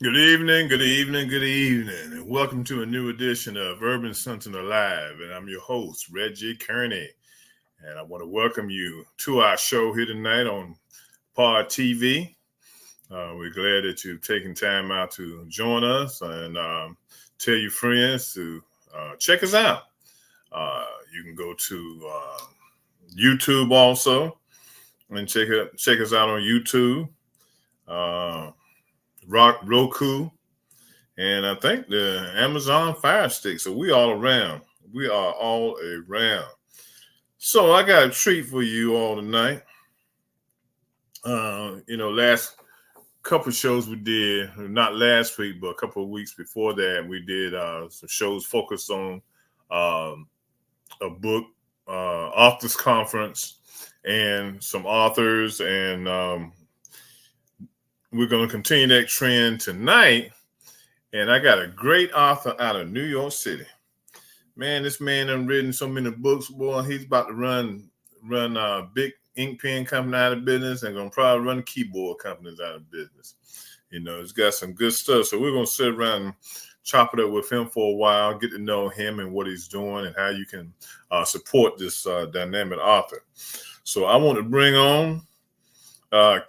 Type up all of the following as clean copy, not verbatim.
Good evening, good evening, good evening, and welcome to a new edition of Urban Sentinel Live. And I'm your host, Reggie Kearney. And I want to welcome you to our show here tonight on Pod TV. We're glad that you've taken time out to join us and tell your friends to check us out. You can go to YouTube also and check us out on YouTube, uh, Roku, and I think the Amazon Fire Stick. So we all around. We are all around. So I got a treat for you all tonight. Last couple of shows we did, not last week, but a couple of weeks before that, we did some shows focused on um, a book, authors conference, and some authors. And we're going to continue that trend tonight. And I got a great author out of New York City. Man, this man done written so many books, boy. He's about to run a big ink pen company out of business and gonna probably run keyboard companies out of business. You know, he's got some good stuff. So we're gonna sit around and chop it up with him for a while, get to know him and what he's doing and how you can support this dynamic author. So I want to bring on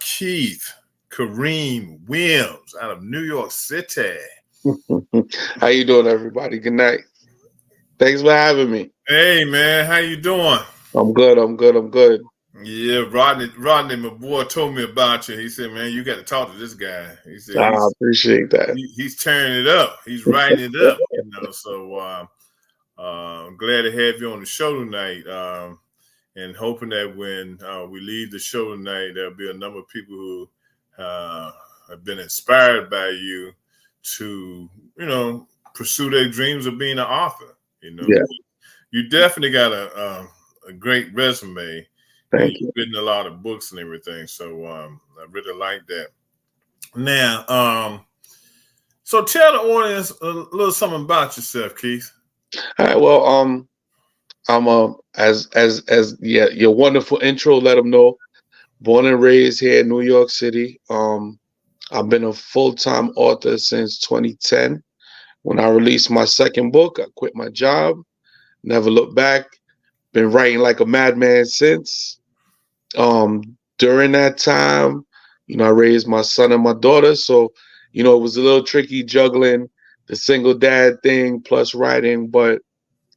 Keith Kareem Williams out of New York City. How you doing, everybody? Good night. Thanks for having me. Hey man, how you doing? I'm good. I'm good. I'm good. Yeah, Rodney, my boy, told me about you. He said, "Man, you got to talk to this guy." He said I appreciate that. he's turning it up. He's writing it up. So I'm glad to have you on the show tonight. And hoping that when we leave the show tonight, there'll be a number of people who have been inspired by you to, pursue their dreams of being an author. Yeah. You definitely got a great resume. Thank you. You've written a lot of books and everything, so I really like that. Now, so tell the audience a little something about yourself, Keith. All right. Well, I'm your wonderful intro. Let them know. Born and raised here in New York City. I've been a full-time author since 2010. When I released my second book, I quit my job. Never looked back. Been writing like a madman since. During that time, I raised my son and my daughter. So, it was a little tricky juggling the single dad thing plus writing, but,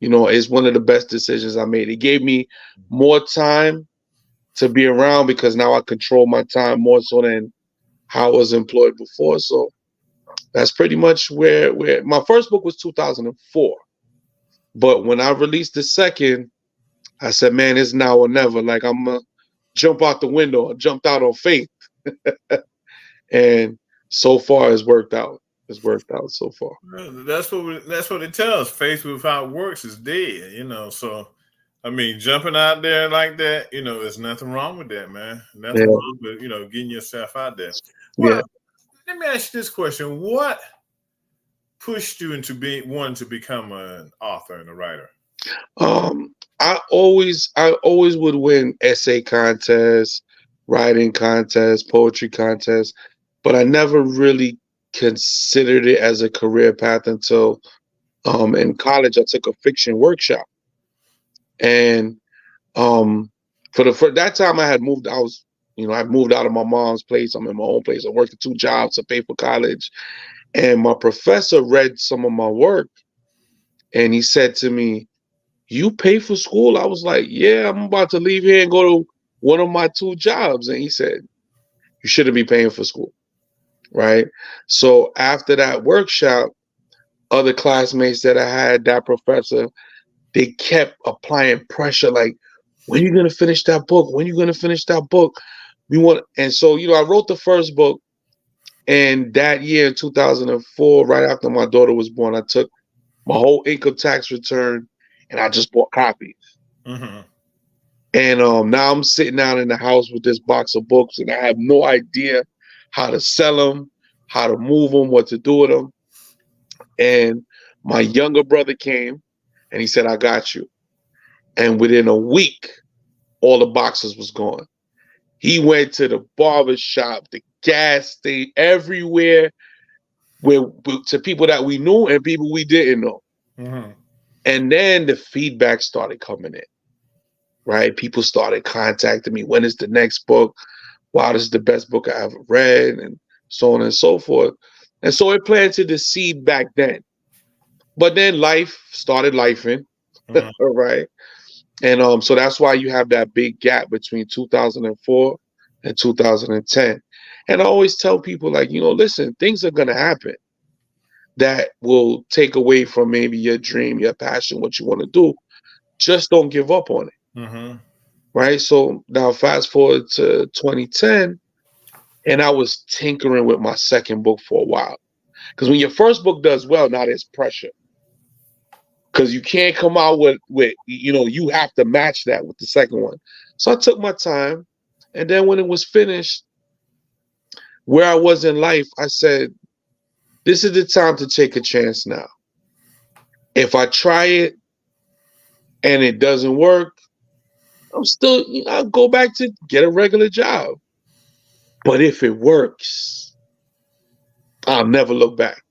it's one of the best decisions I made. It gave me more time to be around because now I control my time more so than how I was employed before. So that's pretty much where my first book was 2004. But when I released the second, I said, man, it's now or never. Like I'm going to jump out the window. I jumped out on faith. And so far it's worked out. It's worked out so far. That's what it tells. Faith without works is dead, So I mean, jumping out there like that, there's nothing wrong with that, man. Nothing wrong with, getting yourself out there. Well, let me ask you this question. What pushed you into wanting to become an author and a writer? I always would win essay contests, writing contests, poetry contests, but I never really considered it as a career path until in college I took a fiction workshop. And for that time I had moved, I moved out of my mom's place. I'm in my own place. I worked 2 jobs to pay for college. And my professor read some of my work and he said to me, "You pay for school?" I was like, "Yeah, I'm about to leave here and go to one of my 2 jobs." And he said, "You shouldn't be paying for school." Right. So after that workshop, other classmates that I had, that professor, they kept applying pressure like, when are you going to finish that book? When are you going to finish that book? And so, I wrote the first book. And that year in 2004, right after my daughter was born, I took my whole income tax return and I just bought copies. Mm-hmm. And now I'm sitting down in the house with this box of books and I have no idea how to sell them, how to move them, what to do with them. And my younger brother came and he said, "I got you." And within a week, all the boxes was gone. He went to the barber shop, the gas station, everywhere. to people that we knew and people we didn't know. Mm-hmm. And then the feedback started coming in, right? People started contacting me. When is the next book? Wow, this is the best book I ever read, and so on and so forth. And so it planted the seed back then. But then life started lifing, Mm-hmm. right? And so that's why you have that big gap between 2004 and 2010. And I always tell people, like, listen, things are gonna happen that will take away from maybe your dream, your passion, what you want to do. Just don't give up on it, Mm-hmm. right? So now fast forward to 2010, and I was tinkering with my second book for a while. Because when your first book does well, now there's pressure. Because you can't come out with you have to match that with the second one. So I took my time, and then when it was finished, where I was in life, I said, this is the time to take a chance now. If I try it and it doesn't work, I'll go back to get a regular job. But if it works, I'll never look back.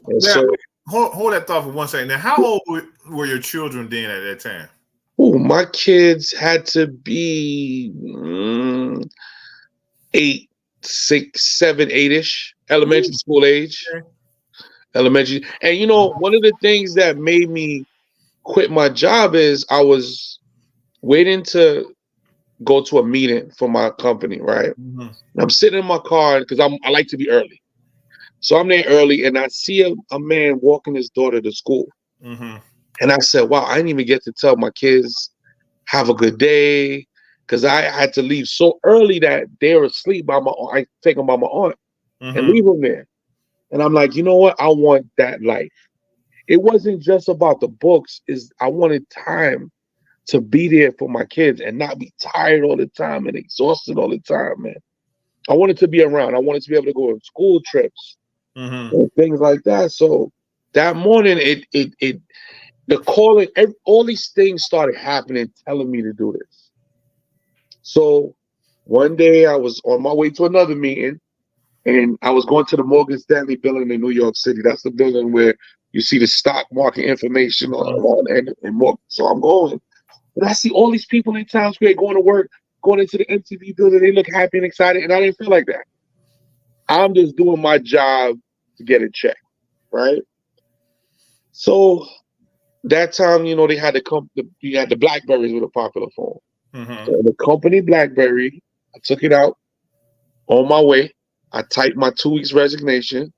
And Now, so, hold that thought for 1 second. Now, how old were your children then at that time? my kids had to be 8, 6, 7, 8-ish, elementary Ooh, school age. okay. Elementary. And one of the things that made me quit my job is I was waiting to go to a meeting for my company, right? Mm-hmm. I'm sitting in my car because I like to be early. So I'm there early, and I see a man walking his daughter to school. Mm-hmm. And I said, wow, I didn't even get to tell my kids, have a good day. Because I had to leave so early that they were asleep by my aunt. I take them by my aunt and Mm-hmm. leave them there. And I'm like, you know what? I want that life. It wasn't just about the books. Is I wanted time to be there for my kids and not be tired all the time and exhausted all the time, man. I wanted to be around. I wanted to be able to go on school trips Mm-hmm. and things like that. So that morning, the calling, all these things started happening, telling me to do this. So one day I was on my way to another meeting, and I was going to the Morgan Stanley building in New York City. That's the building where you see the stock market information on and more. So I'm going, and I see all these people in Times Square going to work, going into the MTV building. They look happy and excited, and I didn't feel like that. I'm just doing my job to get a check, right? So that time, they had you had the Blackberries with a popular phone. Mm-hmm. So the company Blackberry, I took it out on my way. I typed my 2 weeks resignation,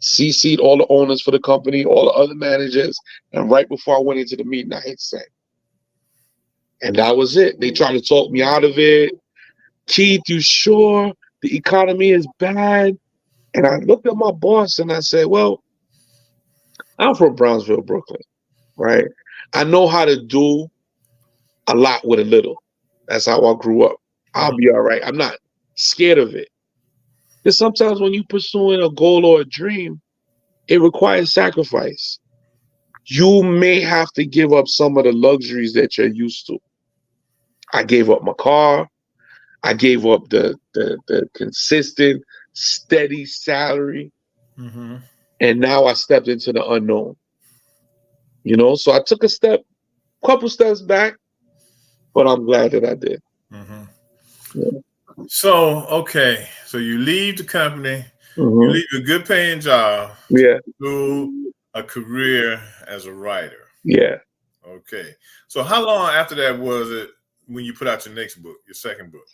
CC'd all the owners for the company, all the other managers, and right before I went into the meeting, I hit send. And that was it. They tried to talk me out of it. Keith, you sure the economy is bad? And I looked at my boss and I said, well, I'm from Brownsville, Brooklyn, right? I know how to do a lot with a little. That's how I grew up. I'll Mm-hmm. be all right. I'm not scared of it. Because sometimes when you're pursuing a goal or a dream, it requires sacrifice. You may have to give up some of the luxuries that you're used to. I gave up my car. I gave up the consistent, steady salary. Mm-hmm. And now I stepped into the unknown. So I took couple steps back, but I'm glad that I did. Mm-hmm. Yeah. So, okay. So you leave the company, you Hmm. leave a good paying job to Yeah. do a career as a writer. Yeah. Okay. So how long after that was it when you put out your next book, your second book?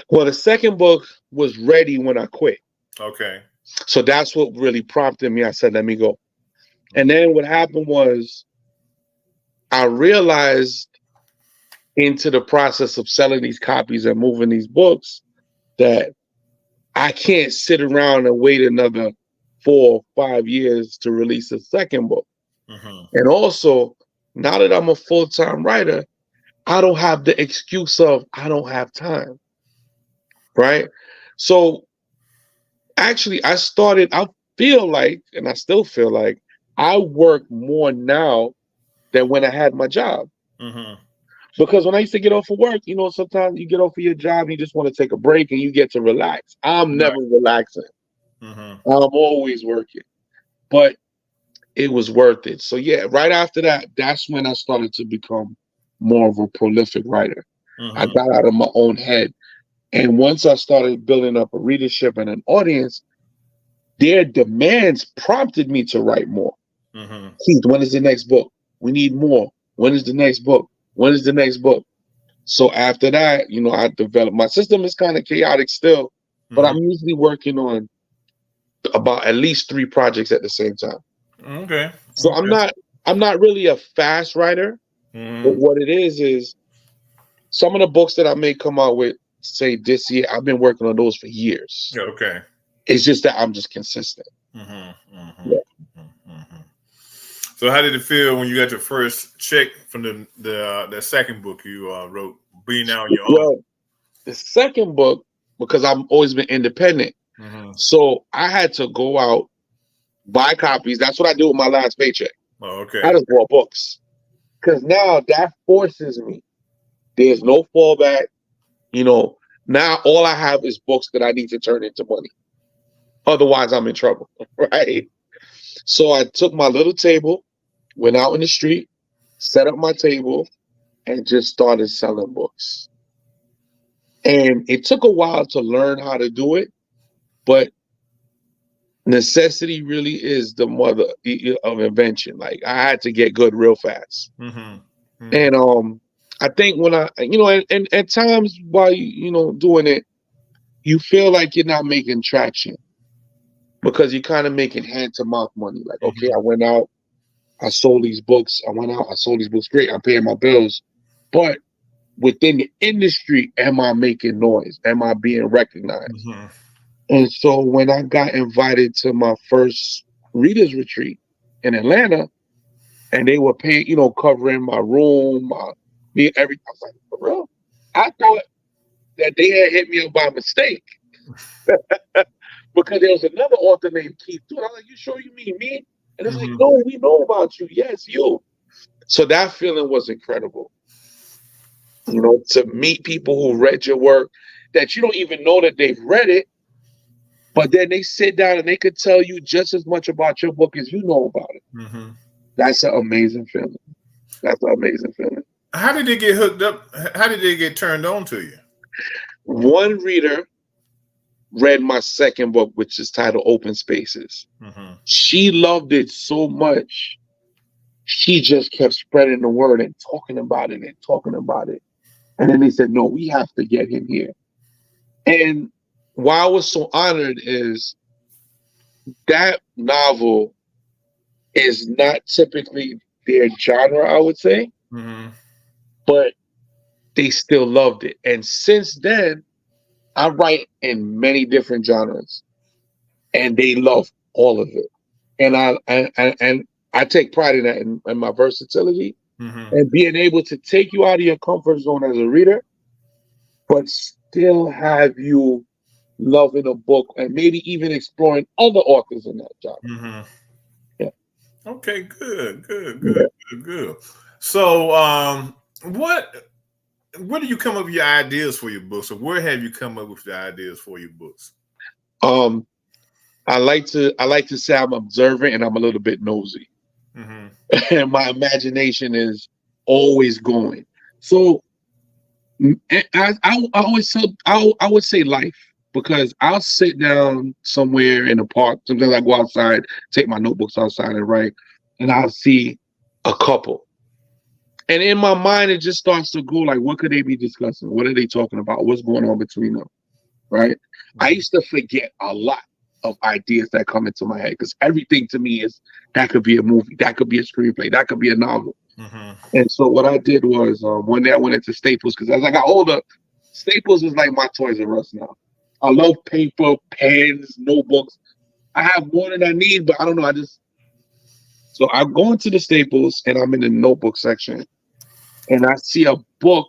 Well, the second book was ready when I quit. Okay. So that's what really prompted me. I said, let me go. And then what happened was I realized into the process of selling these copies and moving these books that I can't sit around and wait another 4 or 5 years to release a second book. Mm-hmm. And also, now that I'm a full-time writer, I don't have the excuse of I don't have time, right? So actually, I feel like, and I still feel like, I work more now than when I had my job. Mm-hmm. Because when I used to get off of work, sometimes you get off of your job and you just want to take a break and you get to relax. I'm Right. never relaxing. Mm-hmm. I'm always working, but it was worth it. So yeah, right after that, that's when I started to become more of a prolific writer. I Mm-hmm. got out of my own head. And once I started building up a readership and an audience, their demands prompted me to write more. Mm-hmm. Keith, when is the next book? We need more. When is the next book? When is the next book? So after that, I developed my system is kind of chaotic still, but Mm-hmm. I'm usually working on about at least 3 projects at the same time. Okay. So I'm Okay. not I'm not really a fast writer, but Mm-hmm. what it is some of the books that I may come out with, say this year, I've been working on those for years. Yeah, okay. It's just that I'm just consistent. Mm-hmm. Mm-hmm. Yeah. Mm-hmm. So how did it feel when you got your first check from the second book you wrote, being out on your own? Well, the second book, because I've always been independent, Mm-hmm. so I had to go out, buy copies. That's what I do with my last paycheck. Oh, I okay. just bought books. Because now that forces me. There's no fallback. You know, now all I have is books that I need to turn into money. Otherwise, I'm in trouble. Right. So I took my little table, went out in the street, set up my table, and just started selling books. And it took a while to learn how to do it, but necessity really is the mother of invention. Like I had to get good real fast. Mm-hmm. Mm-hmm. And I think when and at times while doing it, you feel like you're not making traction because you're kind of making hand to mouth money. Like, okay, I Mm-hmm. went out, I sold these books, I went out, I sold these books, great, I'm paying my bills. But within the industry, am I making noise? Am I being recognized? Mm-hmm. And so when I got invited to my first readers retreat in Atlanta, and they were paying, covering my room, me, everything, I was like, for real? I thought that they had hit me up by mistake because there was another author named Keith too. And I was like, you sure you mean me? And it's like, Mm-hmm. no, we know about you. Yes, you. So that feeling was incredible. To meet people who read your work that you don't even know that they've read it, but then they sit down and they could tell you just as much about your book as you know about it. Mm-hmm. That's an amazing feeling. That's an amazing feeling. How did they get hooked up? How did they get turned on to you? One reader read my second book, which is titled Open Spaces. Mm-hmm. She loved it so much, she just kept spreading the word and talking about it and talking about it. And then they said, no, we have to get him here. And why I was so honored is that novel is not typically their genre, I would say, Mm-hmm. but they still loved it. And since then, I write in many different genres, and they love all of it. And I take pride in that in my versatility Mm-hmm. and being able to take you out of your comfort zone as a reader, but still have you loving a book and maybe even exploring other authors in that genre. Mm-hmm. Yeah. Okay, good, good, good, Yeah. good, good. So, what where do you come up with your ideas for your books, or where have you come up with the ideas for your books? Um, I like to say I'm observant and I'm a little bit nosy. Mm-hmm. And my imagination is always going. So I always tell I would say life because I'll sit down somewhere in the park. Sometimes I go outside, take my notebooks outside and write, and I'll see a couple. And in my mind, it just starts to go like, what could they be discussing? What are they talking about? What's going on between them? Right? I Mm-hmm. used to forget a lot of ideas that come into my head because everything to me is that could be a movie, that could be a screenplay, that could be a novel. Mm-hmm. And so what I did was one day I went into Staples because as I got older, Staples is like my Toys R Us now. I love paper, pens, notebooks. I have more than I need, but I don't know. So I go into the Staples and I'm in the notebook section and I see a book,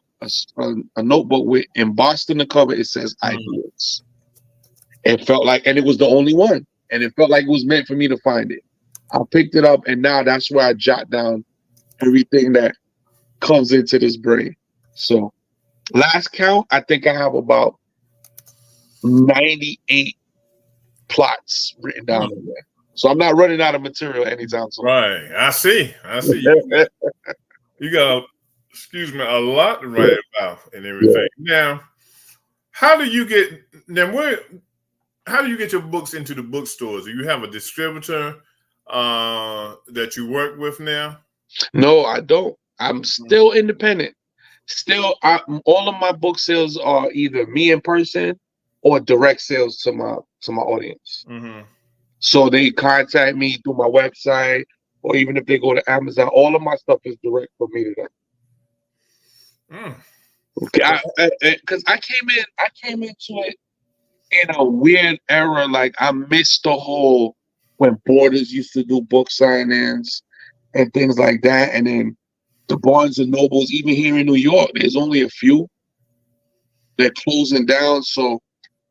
a notebook with embossed in the cover. It says Mm-hmm. ideas. It felt like, and it was the only one, and it felt like it was meant for me to find it. I picked it up, and now that's where I jot down everything that comes into this brain. So last count, I think I have about 98 plots written down in there. So I'm not running out of material anytime soon. Right. I see. You got, excuse me, a lot to write about and everything. Now, how do you get your books into the bookstores? Do you have a distributor that you work with now? No, I don't. I'm still independent. Still, all of my book sales are either me in person or direct sales to my audience. Mm-hmm. So they contact me through my website, or even if they go to Amazon, all of my stuff is direct from me to them. Okay, because I came into it in a weird era. Like I missed the whole when Borders used to do book signings and things like that, and then the Barnes and Nobles, even here in New York, there's only a few. They're closing down, so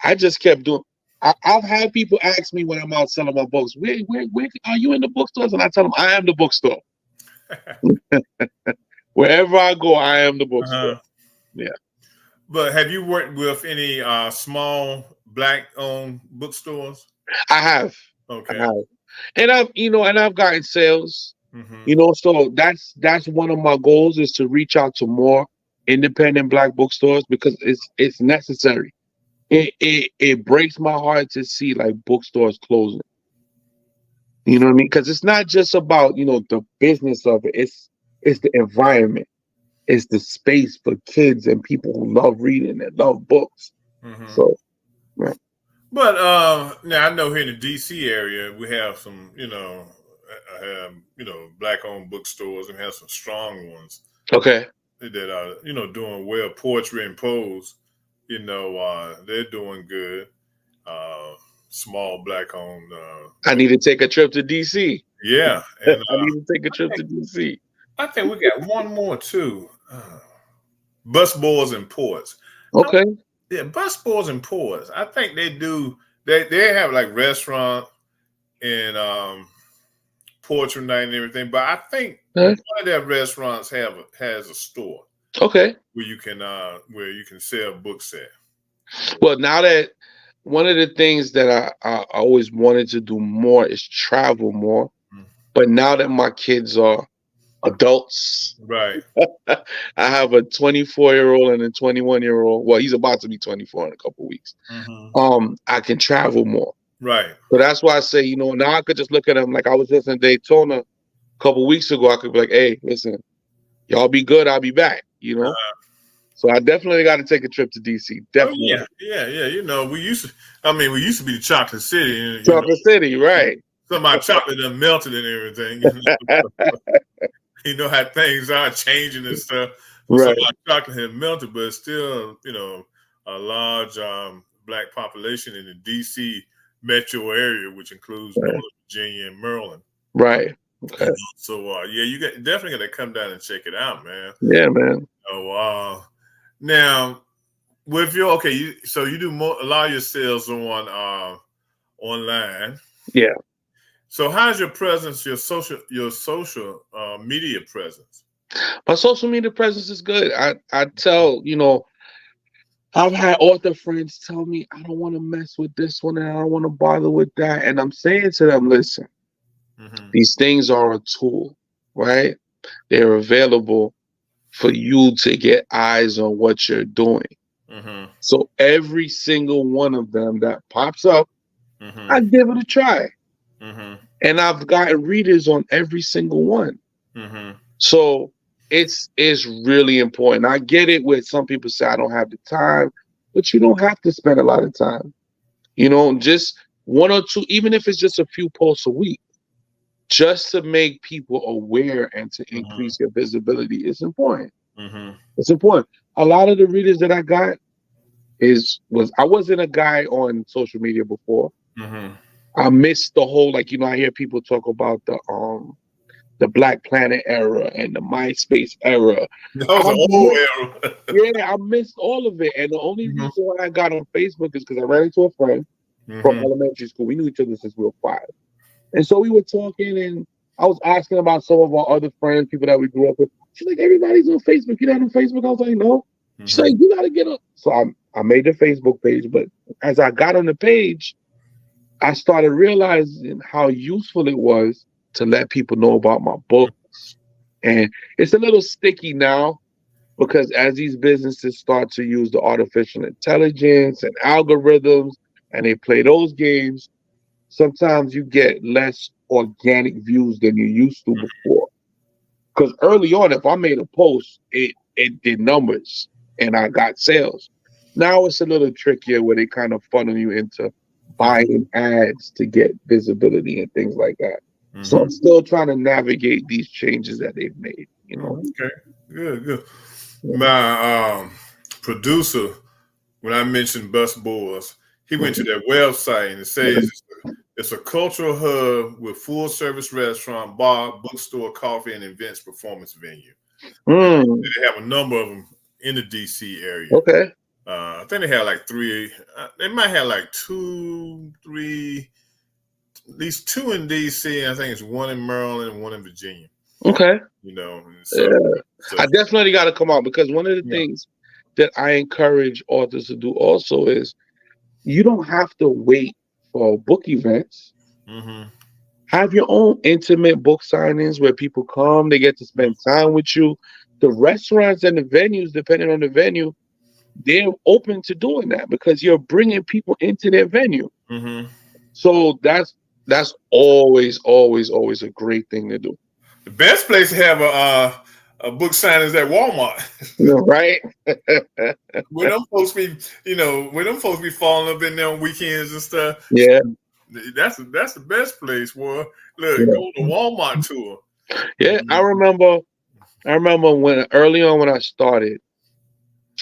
I just kept doing. I've had people ask me when I'm out selling my books, where are you in the bookstores? And I tell them, I am the bookstore. Wherever I go, I am the bookstore. Yeah. But have you worked with any small Black-owned bookstores? I have. Okay. I have. And I've gotten sales. Mm-hmm. So that's one of my goals is to reach out to more independent Black bookstores because it's necessary. It breaks my heart to see like bookstores closing. You know what I mean? Because it's not just about the business of it. It's the environment. It's the space for kids and people who love reading and love books. Mm-hmm. So, yeah. But now I know here in the DC area we have some Black-owned bookstores and have some strong ones. Okay. That are doing well. Poetry and Prose. They're doing good. Small Black-owned. I need to take a trip to DC. Yeah, and, I need to take a trip to DC. I think we got one more too. Busboys and Poets. Okay. Busboys and Poets. I think they do. They have like restaurant and poetry night and everything. But I think one of their restaurants has a store. Okay. Where you can sell books at. Well, now that one of the things that I always wanted to do more is travel more. Mm-hmm. But now that my kids are adults, right? I have a 24-year-old and a 21-year-old. Well, he's about to be 24 in a couple of weeks. Mm-hmm. I can travel more. Right. So that's why I say, now I could just look at them like I was listening to Daytona a couple of weeks ago. I could be like, hey, listen, y'all be good. I'll be back, So I definitely got to take a trip to DC. Definitely. Oh, yeah. We used to be the Chocolate City. Chocolate City, right. Some of my chocolate done melted and everything. You know how things are changing and stuff. Right. Some of my chocolate had melted, but it's still, a large Black population in the DC metro area, which includes Northern Virginia and Maryland. Right. Okay. So you definitely got to come down and check it out, man. Yeah, man. Oh, now with your so you do a lot of your sales on online. Yeah. So how's your presence, your social media presence? My social media presence is good. I tell, I've had author friends tell me I don't want to mess with this one and I don't want to bother with that. And I'm saying to them, listen, these things are a tool, right? They're available for you to get eyes on what you're doing. Mm-hmm. So every single one of them that pops up, I give it a try. Mm-hmm. And I've gotten readers on every single one. Mm-hmm. So it's really important. I get it where some people say I don't have the time, but you don't have to spend a lot of time. Just one or two, even if it's just a few posts a week, just to make people aware and to increase your visibility is important. Mm-hmm. It's important. A lot of the readers that I got I wasn't a guy on social media before. Mm-hmm. I missed the whole, I hear people talk about the Black Planet era and the MySpace era. That was an old era. Yeah, I missed all of it. And the only reason why I got on Facebook is because I ran into a friend from elementary school. We knew each other since we were 5. And so we were talking, and I was asking about some of our other friends, people that we grew up with. She's like, everybody's on Facebook. You're not on Facebook? I was like, no. She's like, you got to get on. So I made the Facebook page. But as I got on the page, I started realizing how useful it was to let people know about my books. And it's a little sticky now because as these businesses start to use the artificial intelligence and algorithms and they play those games, sometimes you get less organic views than you used to before. Because early on, if I made a post, it did numbers and I got sales. Now it's a little trickier where they kind of funnel you into buying ads to get visibility and things like that. So I'm still trying to navigate these changes that they've made, you know. Okay, good, good. Yeah. My producer, when I mentioned Bus Boys, he went to their website and it says it's a cultural hub with full service restaurant, bar, bookstore, coffee, and events performance venue. And Mm, they have a number of them in the DC area. okay. I think they have like three. They might have like two, three, at least two in DC. I think it's one in Maryland and one in Virginia. Okay. You know, and Yeah. so I definitely got to come out because one of the yeah. things that I encourage authors to do also is you don't have to wait for book events. Mm-hmm. Have your own intimate book signings where people come, they get to spend time with you. The restaurants and the venues, depending on the venue, they're open to doing that because you're bringing people into their venue. Mm-hmm. So that's always a great thing to do. The best place to have a book signing is at Walmart. You know, right? Where them folks be, where them folks be falling up in there on weekends and stuff. Yeah, That's the best place. Boy, look, yeah, go to Walmart tour. yeah. I remember when early on when I started,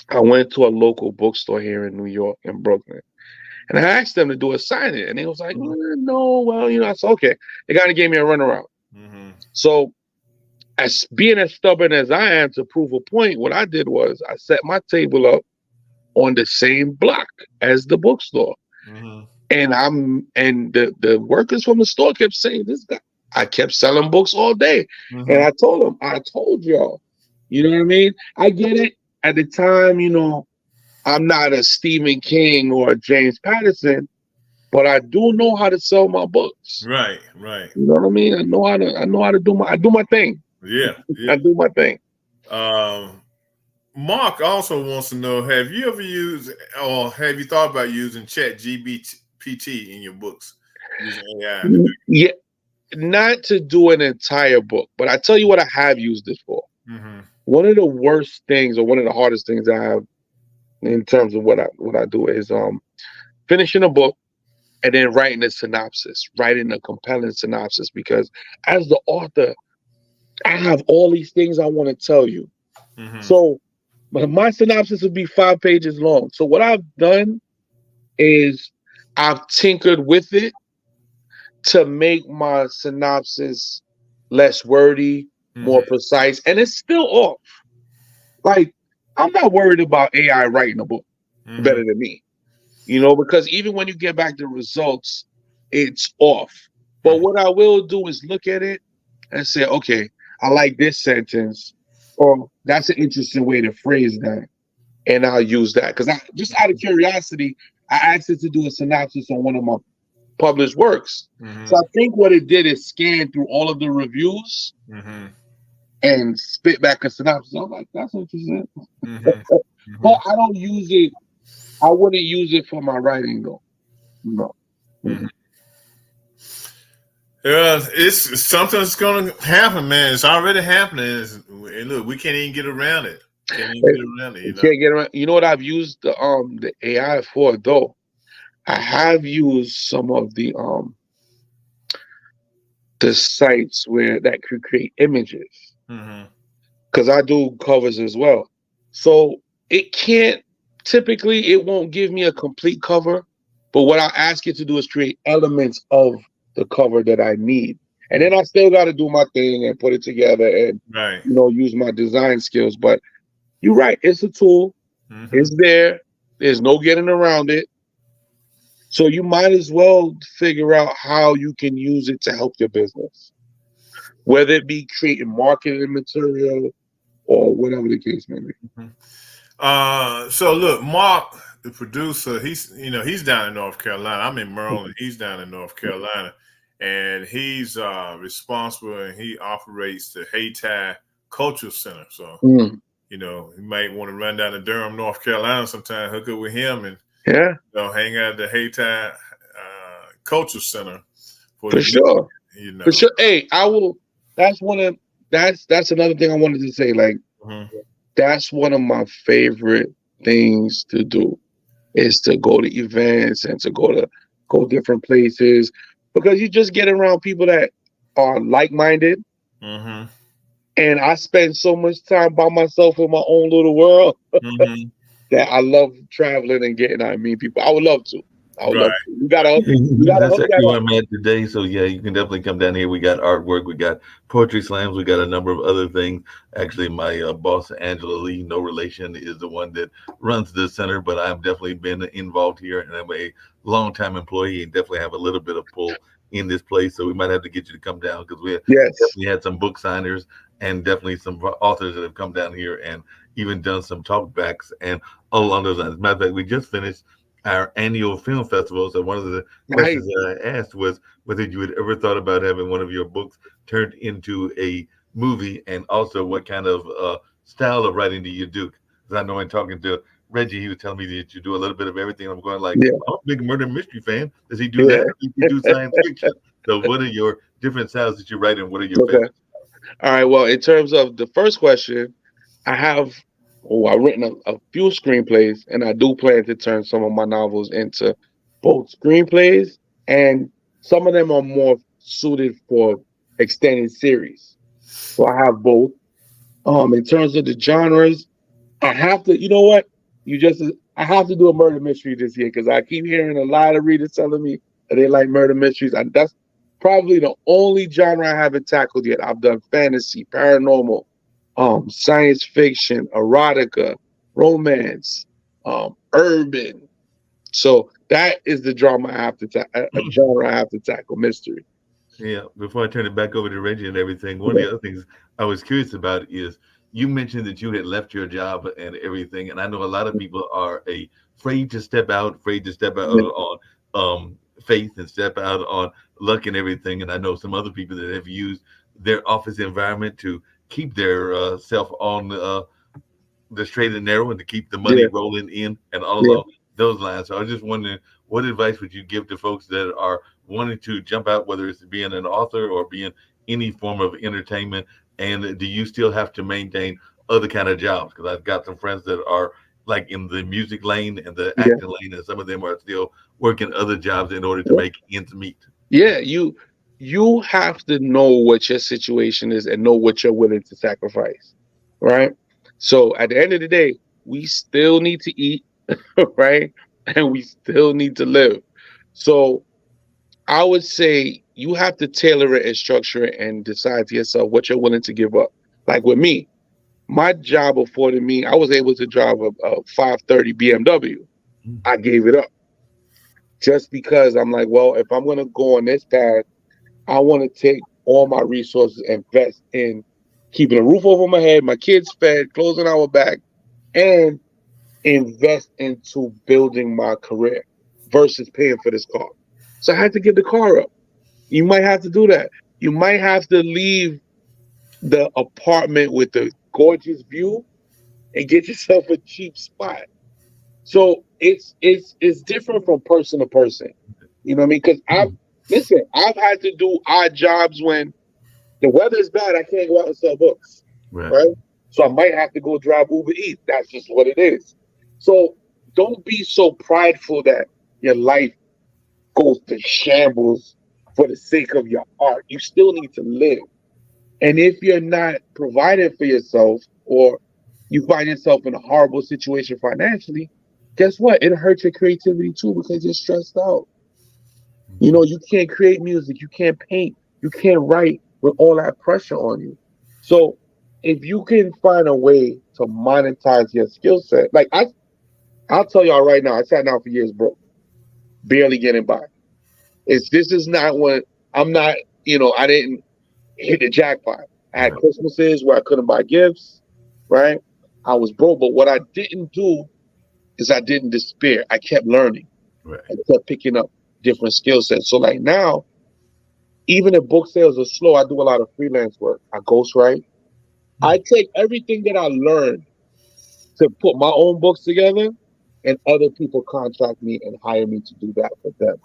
I went to a local bookstore here in New York in Brooklyn. And I asked them to do a signing, and they was like, "No, well, I said, okay." They kind of gave me a runaround. Mm-hmm. So, as being as stubborn as I am to prove a point, what I did was I set my table up on the same block as the bookstore, Mm-hmm. and the workers from the store kept saying, "This guy." I kept selling books all day, and Mm-hmm. I told them, "I told y'all." You know what I mean? I get it. At the time, I'm not a Stephen King or a James Patterson, but I do know how to sell my books. Right, right. You know what I mean? I know how to do my thing. Yeah, I yeah. do my thing. Mark also wants to know: have you ever used, or have you thought about using Chat GPT in your books, using AI to do? Yeah, not to do an entire book, but I tell you what I have used it for. Mm-hmm. One of the worst things or one of the hardest things I have in terms of what I do is finishing a book and then writing a synopsis, writing a compelling synopsis because as the author, I have all these things I want to tell you. Mm-hmm. So but my synopsis would be 5 pages long. So what I've done is I've tinkered with it to make my synopsis less wordy, more Mm-hmm. precise, and it's still off. Like I'm not worried about AI writing a book Mm-hmm. better than me, because even when you get back the results, it's off. But what I will do is look at it and say, okay, I like this sentence, or that's an interesting way to phrase that, and I'll use that. Because I just out of curiosity, I asked it to do a synopsis on one of my published works. Mm-hmm. So I think what it did is scan through all of the reviews Mm-hmm. and spit back a synopsis. I'm like, that's interesting. Mm-hmm. But I don't use it. I wouldn't use it for my writing though. No. Mm-hmm. Yeah, it's something that's gonna happen, man. It's already happening. And look, we can't even get around it. Can't even get around it. You can't get around. You know what I've used the AI for though? I have used some of the sites where that could create images Mm-hmm. because I do covers as well. So it can't typically it won't give me a complete cover, but what I ask it to do is create elements of the cover that I need. And then I still got to do my thing and put it together and Right. use my design skills. But you're right, it's a tool. Mm-hmm. It's there. There's no getting around it. So you might as well figure out how you can use it to help your business, whether it be creating marketing material or whatever the case may be. So look, Mark the producer, he's down in North Carolina. I'm in Maryland. He's down in North Carolina, and he's responsible and he operates the Hayti Cultural Center. So Mm, you might want to run down to Durham, North Carolina sometime, hook up with him, and yeah, hang out at the Hayti Cultural Center for for the new sure. year. For sure. Hey, I will. That's one of that's another thing I wanted to say. Like Mhm. that's one of my favorite things to do is to go to events and to go different places because you just get around people that are like minded. Mhm. And I spend so much time by myself in my own little world Mhm. that I love traveling and getting out and meet people. I would love to. I would love Right. to. You gotta That's hook that actually where up. I'm at today. So yeah, you can definitely come down here. We got artwork, we got poetry slams, we got a number of other things. Actually, my boss Angela Lee, no relation, is the one that runs this center. But I've definitely been involved here, and I'm a longtime employee, and definitely have a little bit of pull in this place. So we might have to get you to come down because we Yes. definitely had some book signers and definitely some authors that have come down here and even done some talkbacks and all along those lines. As a matter of fact, we just finished our annual film festival. So one of the Nice. questions that I asked was whether you had ever thought about having one of your books turned into a movie, and also what kind of style of writing do you do? Because I know in talking to Reggie, he was telling me that you do a little bit of everything. I'm going like, Yeah. I'm a big murder mystery fan. Does he do that, Yeah. or does he do science fiction? So, what are your different styles that you write, and what are your Okay. favorites? All right. Well, in terms of the first question, I have I've written a few screenplays, and I do plan to turn some of my novels into both screenplays, and some of them are more suited for extended series. So I have both. In terms of the genres, I have to. You know what? You just I have to do a murder mystery this year because I keep hearing a lot of readers telling me that they like murder mysteries. And that's probably the only genre I haven't tackled yet. I've done fantasy, paranormal, science fiction, erotica, romance, urban. So that is the drama I have to a genre I have to tackle, mystery. Yeah, before I turn it back over to Reggie and everything, one of Yeah, the other things I was curious about is you mentioned that you had left your job and everything, and I know a lot of people are afraid to step out, afraid to step out yeah, on faith and step out on luck and everything. And I know some other people that have used their office environment to keep their self on the straight and narrow and to keep the money yeah, rolling in and all yeah. along those lines. So I was just wondering, what advice would you give to folks that are wanting to jump out, whether it's being an author or being any form of entertainment? And do you still have to maintain other kind of jobs? Because I've got some friends that are like in the music lane and the Yeah. acting lane, and some of them are still working other jobs in order to Yeah. make ends meet. Yeah, you have to know what your situation is and know what you're willing to sacrifice, right? So at the end of the day, we still need to eat, right? And we still need to live. So I would say you have to tailor it and structure it and decide to yourself what you're willing to give up. Like with me, my job afforded me, I was able to drive a 530 BMW. I gave it up just because I'm like, well, if I'm going to go on this path, I want to take all my resources and invest in keeping a roof over my head, my kids fed, clothes on our back, and invest into building my career versus paying for this car. So I had to give the car up. You might have to do that. You might have to leave the apartment with the gorgeous view and get yourself a cheap spot. So it's different from person to person. You know what I mean? Because I've had to do odd jobs when the weather is bad. I can't go out and sell books, Right. right? So I might have to go drive Uber Eats. That's just what it is. So don't be so prideful that your life goes to shambles for the sake of your art. You still need to live. And if you're not providing for yourself or you find yourself in a horrible situation financially, guess what? It hurts your creativity too because you're stressed out. You know, you can't create music, you can't paint, you can't write with all that pressure on you. So if you can find a way to monetize your skill set, like I'll tell y'all right now, I sat down for years broke, barely getting by. It's this is not what I'm not, I didn't hit the jackpot. I had Right. Christmases where I couldn't buy gifts, right? I was broke, but what I didn't do is I didn't despair. I kept learning. Right. I kept picking up different skill sets. So like now, even if book sales are slow, I do a lot of freelance work. I ghostwrite. I take everything that I learned to put my own books together, and other people contract me and hire me to do that for them.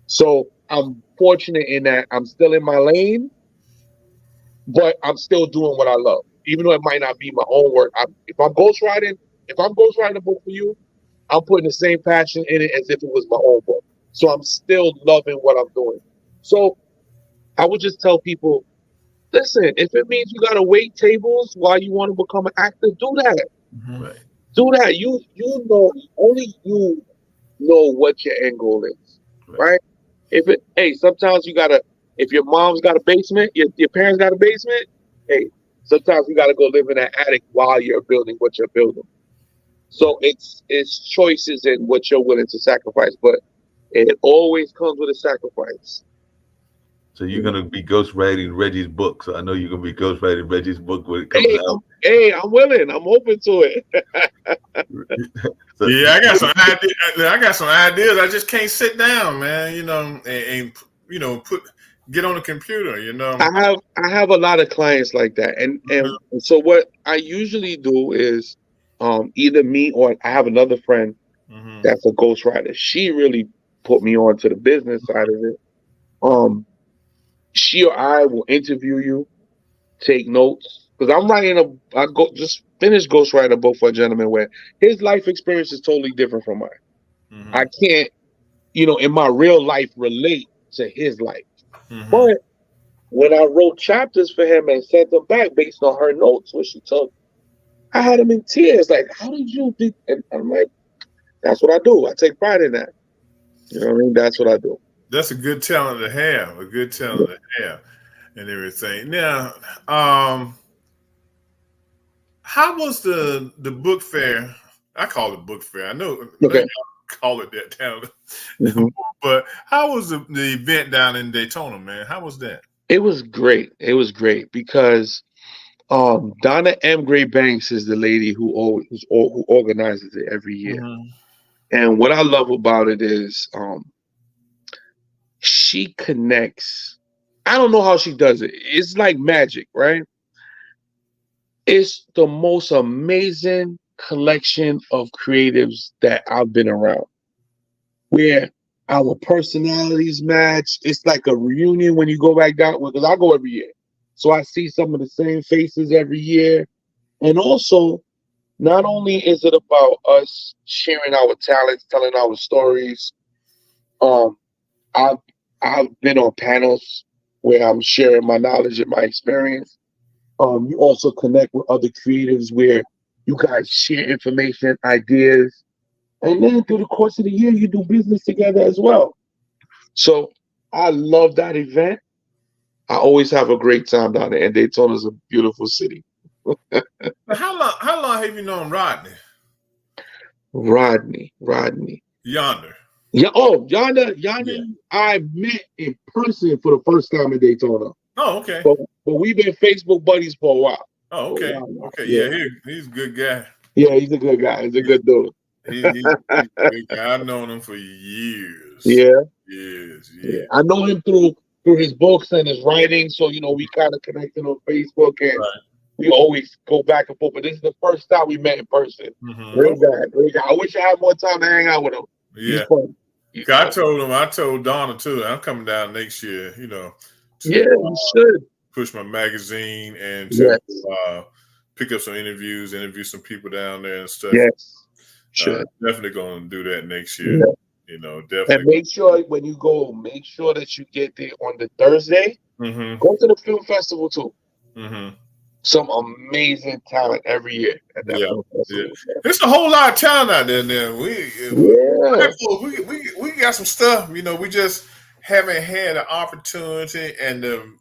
So I'm fortunate in that I'm still in my lane, but I'm still doing what I love, even though it might not be my own work. If I'm ghostwriting a book for you, I'm putting the same passion in it as if it was my own book. So I'm still loving what I'm doing. So I would just tell people, listen, if it means you gotta wait tables while you want to become an actor, do that. Right. Do that. You know, only you know what your end goal is, Right. right? Sometimes you gotta. If your mom's got a basement, your parents got a basement. Hey, sometimes you gotta go live in that attic while you're building what you're building. So it's choices and what you're willing to sacrifice, but it always comes with a sacrifice. So you're gonna be ghostwriting Reggie's book. So I know you're gonna be ghostwriting Reggie's book when it comes Hey, out. I'm willing. I'm open to it. So Yeah, I got some ideas. I got some ideas. I just can't sit down, man. And get on the computer. I have a lot of clients like that, and so what I usually do is, either me or I have another friend Mm-hmm. that's a ghostwriter. She really put me on to the business side of it. Um, she or I will interview you, take notes, because I go just finished ghostwriting a book for a gentleman where his life experience is totally different from mine. Mm-hmm. I can't, in my real life relate to his life, Mm-hmm. but when I wrote chapters for him and sent them back based on her notes, what she took, I had him in tears. Like, how did you do? And I'm like, that's what I do. I take pride in that. You know what I mean? That's what I do. That's a good talent to have. A good talent to have, and everything. Now, um, how was the book fair? I call it book fair. I know Okay. y'all call it that down, hmm but how was the event down in Daytona, man? How was that? It was great. It was great because Donna M. Gray Banks is the lady who organizes it every year. Mm-hmm. And what I love about it is she connects. I don't know how she does it. It's like magic, right? It's the most amazing collection of creatives that I've been around, where our personalities match. It's like a reunion when you go back down, because I go every year. So I see some of the same faces every year. And also, not only is it about us sharing our talents, telling our stories, um, I've I've been on panels where I'm sharing my knowledge and my experience. You also connect with other creatives where you guys share information, ideas, and then through the course of the year, you do business together as well. So I love that event. I always have a great time down there, and Daytona's a beautiful city. But how long have you known Rodney? Rodney. Yonder. Yeah. Oh, Yonder. Yeah. I met in person for the first time in Daytona, Oh, okay. but we've been Facebook buddies for a while. Oh, For a okay. while now. Okay. Yeah. Yeah, he's a good guy. Yeah, he's a good guy. He's a good dude. He's a good guy. I've known him for years. Yeah. Years, Yeah. years. I know him through his books and his writing, so we kind of connected on Facebook, and Right. we always go back and forth. But this is the first time we met in person. Mm-hmm. Great guy, great guy. I wish I had more time to hang out with him. He's Yeah. fun. He's I fun. told Donna too. I'm coming down next year. Yeah, To you should. push my magazine and to Yes, pick up some interview some people down there and stuff. yes, should. Definitely going to do that next year. Yeah. And Definitely. make sure when you go, make sure that you get there on the Thursday. Mm-hmm. Go to the film festival too. Mm-hmm. Some amazing talent every year at that Yeah. film Yeah. festival. There's a whole lot of talent out there now. Yeah, We got some stuff. We just haven't had an opportunity and the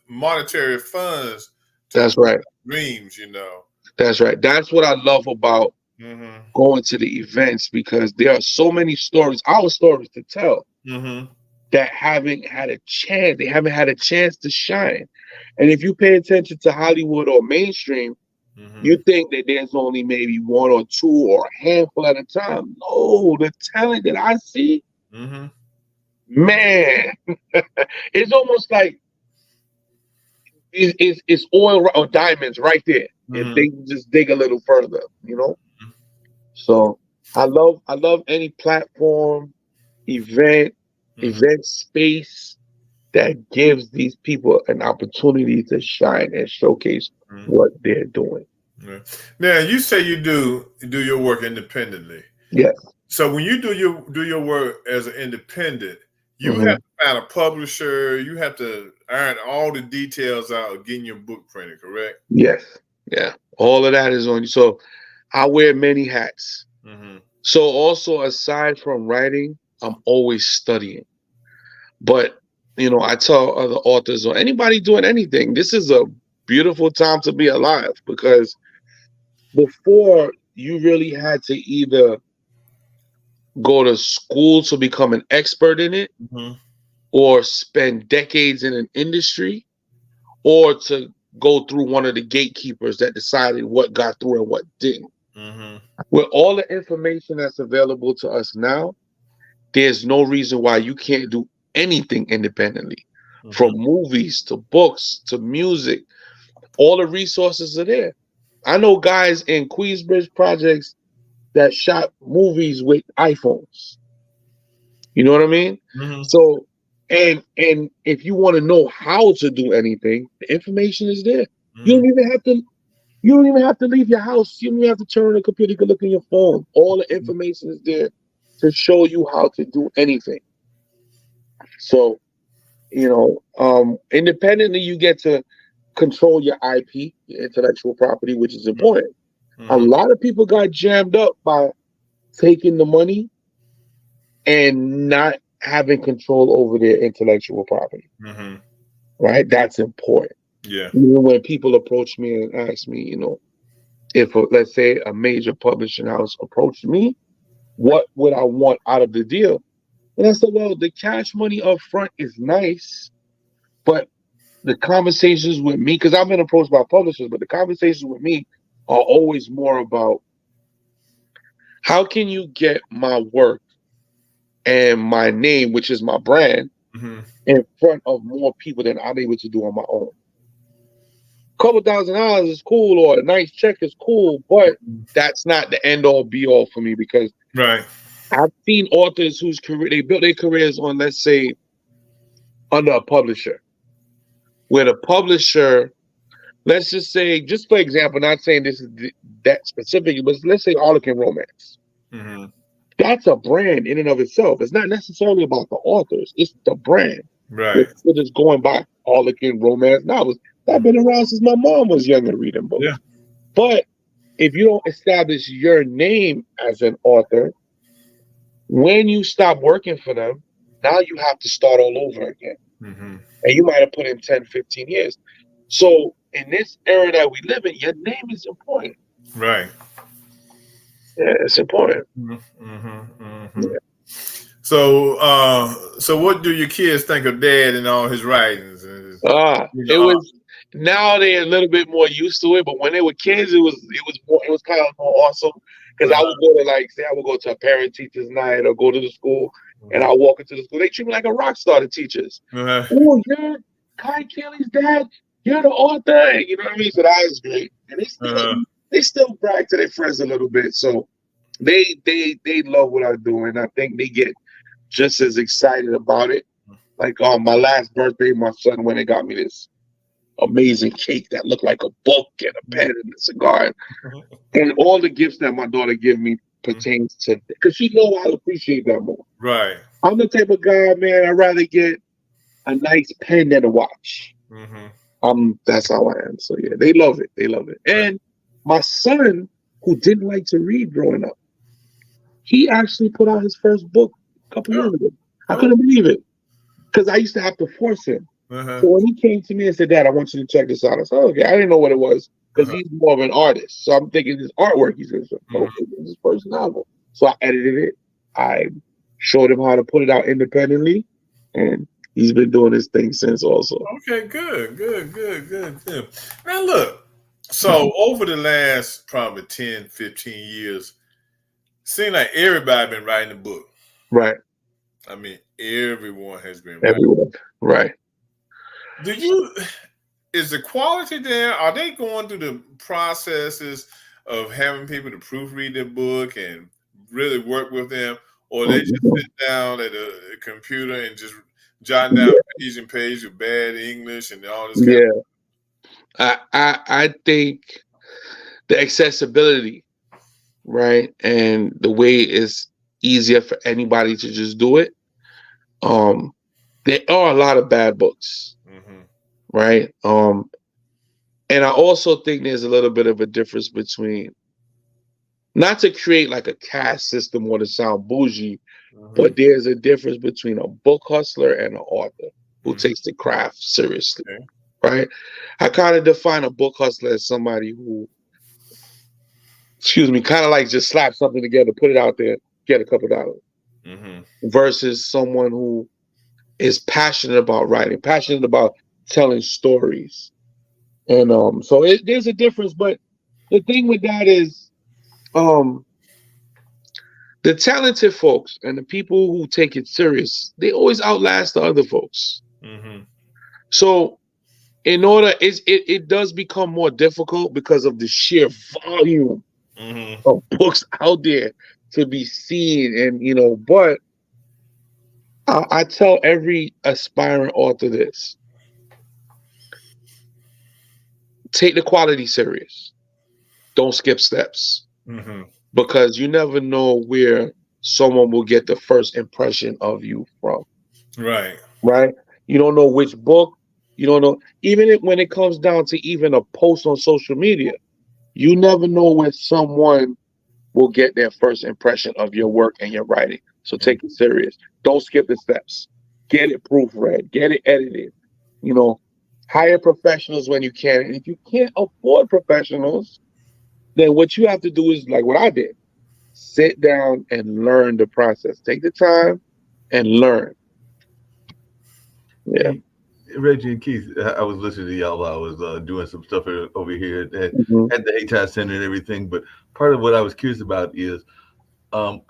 monetary funds to that's right. dreams. That's right. That's what I love about Mm-hmm. going to the events, because there are so many stories, our stories to tell, Mm-hmm. that haven't had a chance. They haven't had a chance to shine. And if you pay attention to Hollywood or mainstream, Mm-hmm. You think that there's only maybe one or two or a handful at a time. No, the talent that I see, Mm-hmm. man, it's almost like it's oil or diamonds right there. If Mm-hmm. they just dig a little further, you know. So I love any platform, event, Mm-hmm. event space that gives these people an opportunity to shine and showcase Mm-hmm. what they're doing. Yeah. Now you say you do your work independently. Yes. So when you do your work as an independent, you Hmm. have to find a publisher. You have to iron all the details out of getting your book printed. Correct? Yes. Yeah. All of that is on you. So I wear many hats. Mm-hmm. So also aside from writing, I'm always studying. But I tell other authors or anybody doing anything, this is a beautiful time to be alive because before you really had to either go to school to become an expert in it Mm-hmm. or spend decades in an industry or to go through one of the gatekeepers that decided what got through and what didn't. Mm-hmm. With all the information that's available to us now, there's no reason why you can't do anything independently. Mm-hmm. From movies to books to music, all the resources are there. I know guys in Queensbridge projects that shot movies with iPhones. You know what I mean? Mm-hmm. So, and if you want to know how to do anything, the information is there. You Mm-hmm. don't even have to. You don't even have to leave your house. You don't even have to turn on the computer. You can look on your phone. All the information is there to show you how to do anything. So, independently, you get to control your IP, your intellectual property, which is important. A Mm-hmm. lot of people got jammed up by taking the money and not having control over their intellectual property, Mm-hmm. right? That's important. Yeah. Even when people approach me and ask me, if let's say a major publishing house approached me, what would I want out of the deal? And I said, well, the cash money up front is nice, but the conversations with me, because I've been approached by publishers, but the conversations with me are always more about how can you get my work and my name, which is my brand, Mm-hmm. in front of more people than I'm able to do on my own. A couple $1,000 is cool, or a nice check is cool, but that's not the end all be all for me because Right. I've seen authors whose career they built their careers on, let's say, under a publisher, where the publisher, let's just say, just for example, not saying this is that specific, but let's say Harlequin Romance. Mm-hmm. That's a brand in and of itself. It's not necessarily about the authors; it's the brand. Right. We're just going by Harlequin Romance novels. That's been around since my mom was young and reading Yeah. books. But if you don't establish your name as an author, when you stop working for them, now you have to start all over again. Mm-hmm. And you might have put in 10, 15 years. So in this era that we live in, your name is important. Right. Yeah, it's important. Mm-hmm. Mm-hmm. Yeah. So what do your kids think of Dad and all his writings? You It know, was now they're a little bit more used to it, but when they were kids, it was kind of more awesome because I would go to I would go to a parent teachers night or go to the school and I walk into the school. They treat me like a rock star, the teachers. uh-huh. Oh, you're Kai Kelly's dad. You're the author. You know what I mean? So that is great. And Uh-huh. they still brag to their friends a little bit. So they love what I do, and I think they get just as excited about it. Like on my last birthday, my son went and got me this amazing cake that looked like a book and a pen and a cigar. And all the gifts that my daughter give me pertains to because she know I'll appreciate that more. Right. I'm the type of guy, man, I'd rather get a nice pen than a watch. Mm-hmm. That's how I am. So yeah, they love it. They love it. And my son, who didn't like to read growing up, he actually put out his first book a couple Oh, years ago. I oh. couldn't believe it because I used to have to force him. Uh-huh. So when he came to me and said, "Dad, I want you to check this out," I said, "Okay." I didn't know what it was because Uh-huh. he's more of an artist. So I'm thinking his artwork. He's going to say, Mhm. "Okay, this is his first novel." So I edited it. I showed him how to put it out independently, and he's been doing his thing since. Also, Okay, good. Now look. So over the last probably 10, 15 years, seems like everybody been writing a book. Right. I mean, everyone has been writing. Everyone. Right. Do you is the quality there? Are they going through the processes of having people to proofread their book and really work with them, or they just Mhm. sit down at a computer and just jotting down page and page of bad English and all this kind Yeah. I think the accessibility, right, and the way it's easier for anybody to just do it. Um, there are a lot of bad books, of? Hmm. right? And I also think there's a little bit of a difference between, not to create like a caste system or to sound bougie, Hmm. but there's a difference between a book hustler and an author who Hmm. takes the craft seriously, Okay. right? I kind of define a book hustler as somebody who, excuse me, kind of like just slap something together, put it out there, get a couple dollars, Hmm. versus someone who is passionate about writing, passionate about telling stories. And there's a difference, but the thing with that is, um, the talented folks and the people who take it serious, they always outlast the other folks. Hmm. So in order, it does become more difficult because of the sheer volume Hmm. of books out there to be seen, and but I tell every aspiring author this: take the quality serious. Don't skip steps, Hmm. because you never know where someone will get the first impression of you from. Right. Right? You don't know which book. You don't know, even when it comes down to even a post on social media. You never know when someone will get their first impression of your work and your writing. So take it serious. Don't skip the steps. Get it proofread. Get it edited. You know, hire professionals when you can. And if you can't afford professionals, then what you have to do is like what I did: sit down and learn the process. Take the time and learn. Yeah. Hey, Reggie and Keith, I was listening to y'all while I was doing some stuff over here Mhm. at the HI Center and everything. But part of what I was curious about is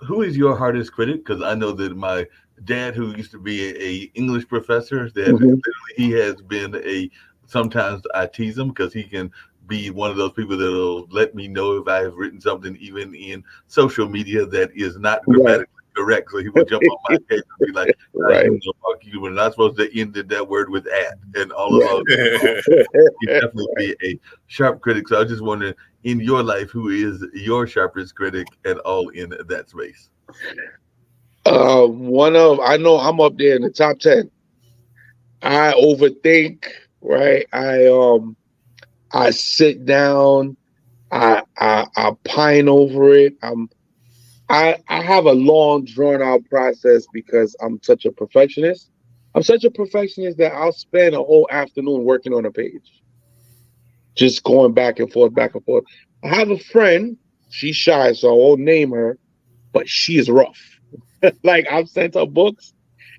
who is your hardest critic? Because I know that my dad, who used to be a English professor, that Mhm. literally he has been a, sometimes I tease him because he can be one of those people that'll let me know if I have written something even in social media that is not Right. grammatically correct. So he will jump on my case and be like, Right. you know, Mark, you were not supposed to end that word with at and all of Right. those. You definitely be a sharp critic. So I was just wondering, in your life, who is your sharpest critic and all in that space? One of I know I'm up there in the top 10. I overthink, right? I sit down, I pine over it. I have a long drawn out process because I'm such a perfectionist. I'm such a perfectionist that I'll spend a whole afternoon working on a page, just going back and forth, back and forth. I have a friend, she's shy, so I won't name her, but she is rough. Like, I've sent her books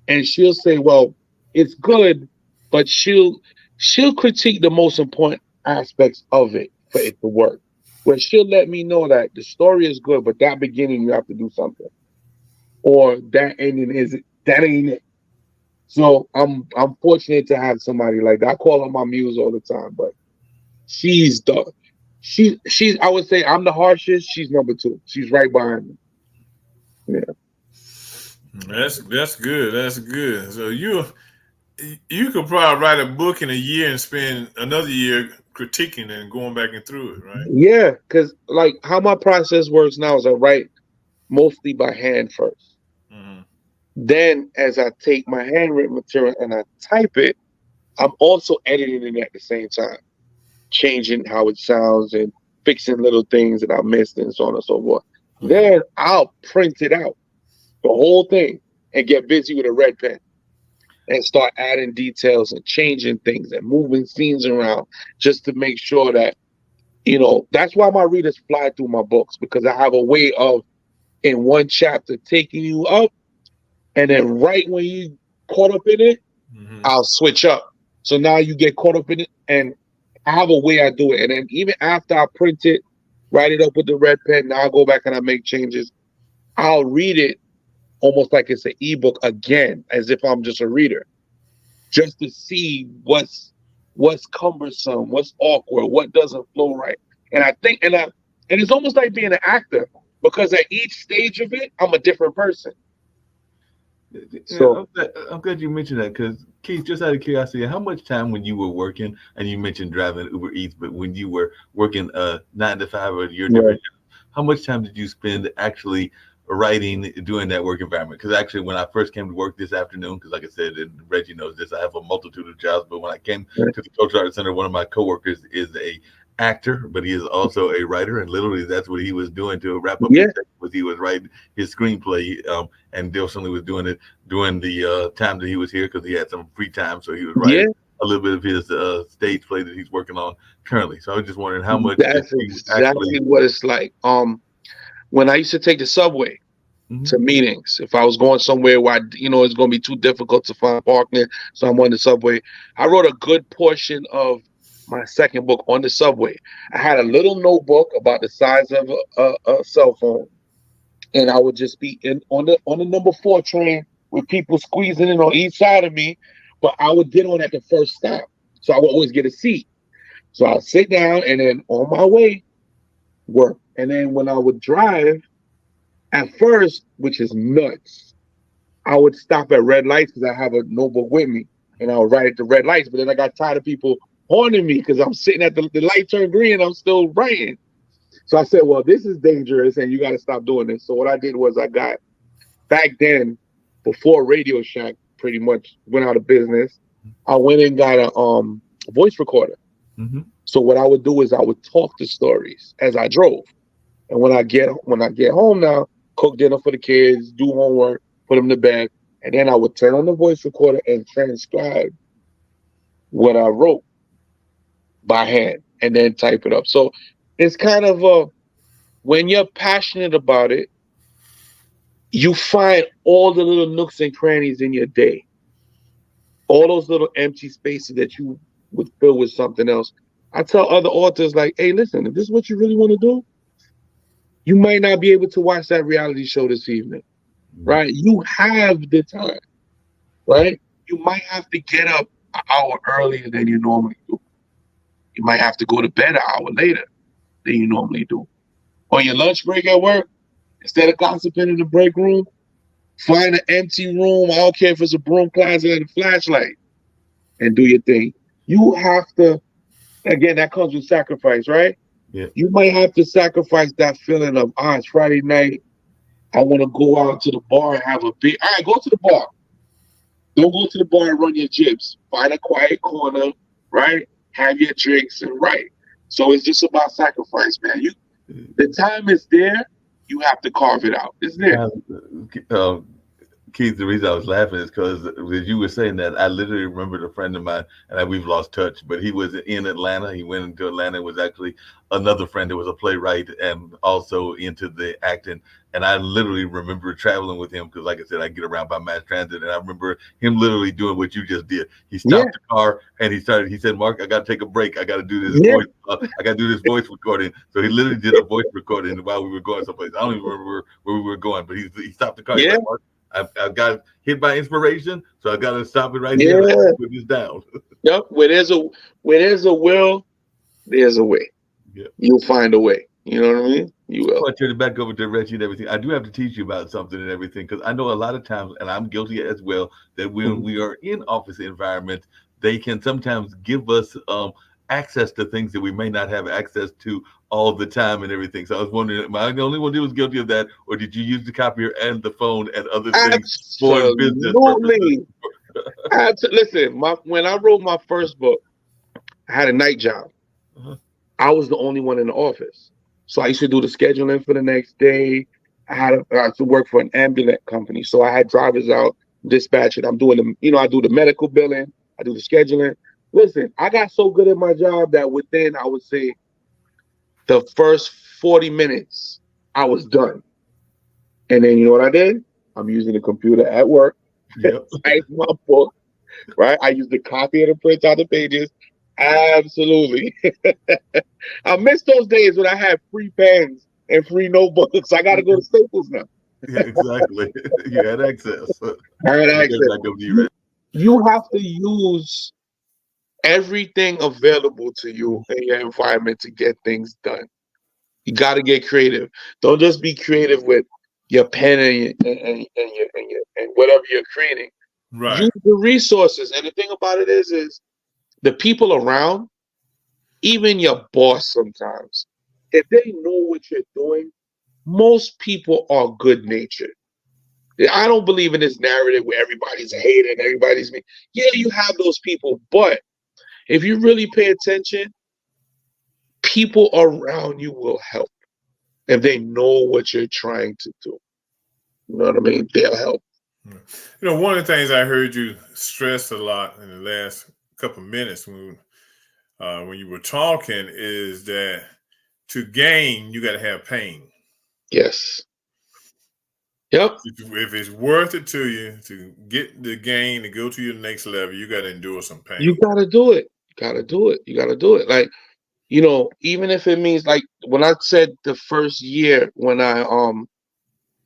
and she'll say, "Well, it's good," but she'll critique the most important aspects of it for it to work. Where she'll let me know that the story is good, but that beginning you have to do something, or that ending is that ain't it. So I'm fortunate to have somebody like that. I call her my muse all the time, but she's the she's I would say I'm the harshest. She's number two. She's right behind me. Yeah. That's good. That's good. So you could probably write a book in a year and spend another year critiquing and going back and through it, right? Yeah, because like how my process works now is I write mostly by hand first. Hmm. Then, as I take my handwritten material and I type it, I'm also editing it at the same time, changing how it sounds and fixing little things that I missed and so on and so forth. Then I'll print it out, the whole thing, and get busy with a red pen and start adding details and changing things and moving scenes around just to make sure that, that's why my readers fly through my books, because I have a way of, in one chapter, taking you up, and then right when you caught up in it, Hmm. I'll switch up. So now you get caught up in it and I have a way I do it. And then even after I print it, write it up with the red pen, now I go back and I make changes. I'll read it almost like it's an ebook again, as if I'm just a reader, just to see what's cumbersome, what's awkward, what doesn't flow right. And I think, and it's almost like being an actor, because at each stage of it, I'm a different person. So I'm glad you mentioned that because Keith, just out of curiosity, how much time when you were working, and you mentioned driving Uber Eats, but when you were working 9 to 5 or your right. different jobs, how much time did you spend actually writing doing that work environment? Because actually, when I first came to work this afternoon, because like I said, and Reggie knows this, I have a multitude of jobs, but when I came Right. to the Cultural Arts Center, one of my coworkers is a actor, but he is also a writer, and literally that's what he was doing to wrap up his Yeah, day, was he was writing his screenplay, and Dale certainly was doing it during the time that he was here because he had some free time, so he was yeah, writing a little bit of his stage play that he's working on currently. So I was just wondering how much did that's you actually? exactly what it's like. When I used to take the subway Mhm. to meetings, if I was going somewhere where it's going to be too difficult to find parking, so I'm on the subway. I wrote a good portion of my second book on the subway. I had a little notebook about the size of a cell phone, and I would just be in on the number 4 train with people squeezing in on each side of me, but I would get on at the first stop, so I would always get a seat. So I'll sit down, and then on my way, work. And then when I would drive, at first, which is nuts, I would stop at red lights because I have a notebook with me, and I would write at the red lights. But then I got tired of people horning me because I'm sitting at the light turned green and I'm still writing. So I said, well, this is dangerous and you got to stop doing this. So what I did was I got, back then, before Radio Shack pretty much went out of business, I went and got a voice recorder. Mhm. So what I would do is I would talk the stories as I drove. And when I get home now, cook dinner for the kids, do homework, put them to bed, and then I would turn on the voice recorder and transcribe what I wrote by hand and then type it up. So it's kind of when you're passionate about it, you find all the little nooks and crannies in your day, all those little empty spaces that you would fill with something else. I tell other authors, like, hey, listen, if this is what you really want to do, you might not be able to watch that reality show this evening, right? You have the time, right? You might have to get up an hour earlier than you normally do. You might have to go to bed an hour later than you normally do. On your lunch break at work, instead of gossiping in the break room, find an empty room. I don't care if it's a broom closet and a flashlight, and do your thing. You have to, again, that comes with sacrifice, right? Yeah. You might have to sacrifice that feeling of, it's Friday night. I want to go out to the bar and have a beer. All right, go to the bar. Don't go to the bar and run your jibs. Find a quiet corner, right? Have your drinks and write. So it's just about sacrifice, man. The time is there. You have to carve it out. It's there. Keith, the reason I was laughing is because as you were saying that, I literally remembered a friend of mine, and we've lost touch, but he was in Atlanta. He went into Atlanta. It was actually another friend that was a playwright and also into the acting. And I literally remember traveling with him because, like I said, I get around by mass transit, and I remember him literally doing what you just did. He Yeah, stopped the car and he said, Mark, I got to take a break. I got to do this yeah, I got to do this voice recording. So he literally did a voice recording while we were going someplace. I don't even remember where we were going, but he stopped the car. He's yeah, like, Mark, I've got hit by inspiration, so I got to stop it right here and I yeah. got to put this down. Yep. Where there's a will, there's a way. Yeah. You'll find a way. You know what I mean? You will. Before I turn it back over to Reggie and everything, I do have to teach you about something and everything because I know a lot of times, and I'm guilty as well, that when we are in office environments, they can sometimes give us access to things that we may not have access to all the time and everything. So I was wondering, am I the only one who was guilty of that, or did you use the copier and the phone and other things for business purposes? Absolutely. Listen, when I wrote my first book, I had a night job. Uh-huh. I was the only one in the office. So I used to do the scheduling for the next day. I had to work for an ambulance company. So I had drivers out dispatching. I'm doing I do the medical billing. I do the scheduling. Listen, I got so good at my job that within, I would say, the first 40 minutes, I was done. And then you know what I did? I'm using the computer at work. Yep. Type my book, right? I used the copier to print out the pages. Absolutely. I miss those days when I had free pens and free notebooks. I got to go to Staples now. Yeah, exactly. You had access. I had Get access. back over to you, Red. You have to use everything available to you in your environment to get things done. You got to get creative. Don't just be creative with your pen and whatever you're creating. Right. Use the resources. And the thing about it is the people around, even your boss sometimes, if they know what you're doing, most people are good natured. I don't believe in this narrative where everybody's a hater and everybody's mean. Yeah, you have those people, but if you really pay attention, people around you will help if they know what you're trying to do. You know what I mean? They'll help. One of the things I heard you stress a lot in the last couple of minutes when you were talking is that to gain, you got to have pain. Yes. Yep. If it's worth it to you to get the gain to go to your next level, you got to endure some You pain. gotta do it. You gotta do it. You gotta do it. Like, even if it means like when I said the first year when I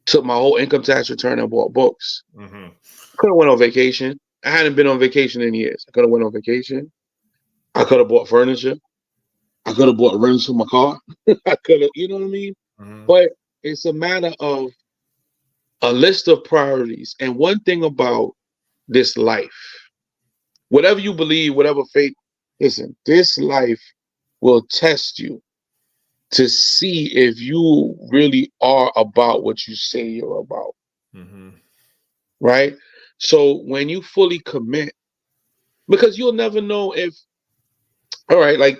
took my whole income tax return and bought books, Mm-hmm. I could have went on vacation. I hadn't been on vacation in years. I could have went on vacation. I could have bought furniture. I could have bought rims for my car. I could have, you know what I mean? Mm-hmm. But it's a matter of a list of priorities. And one thing about this life, whatever you believe, whatever faith, listen, this life will test you to see if you really are about what you say you're about. Mm-hmm. Right? So when you fully commit, because you'll never know if, all right, like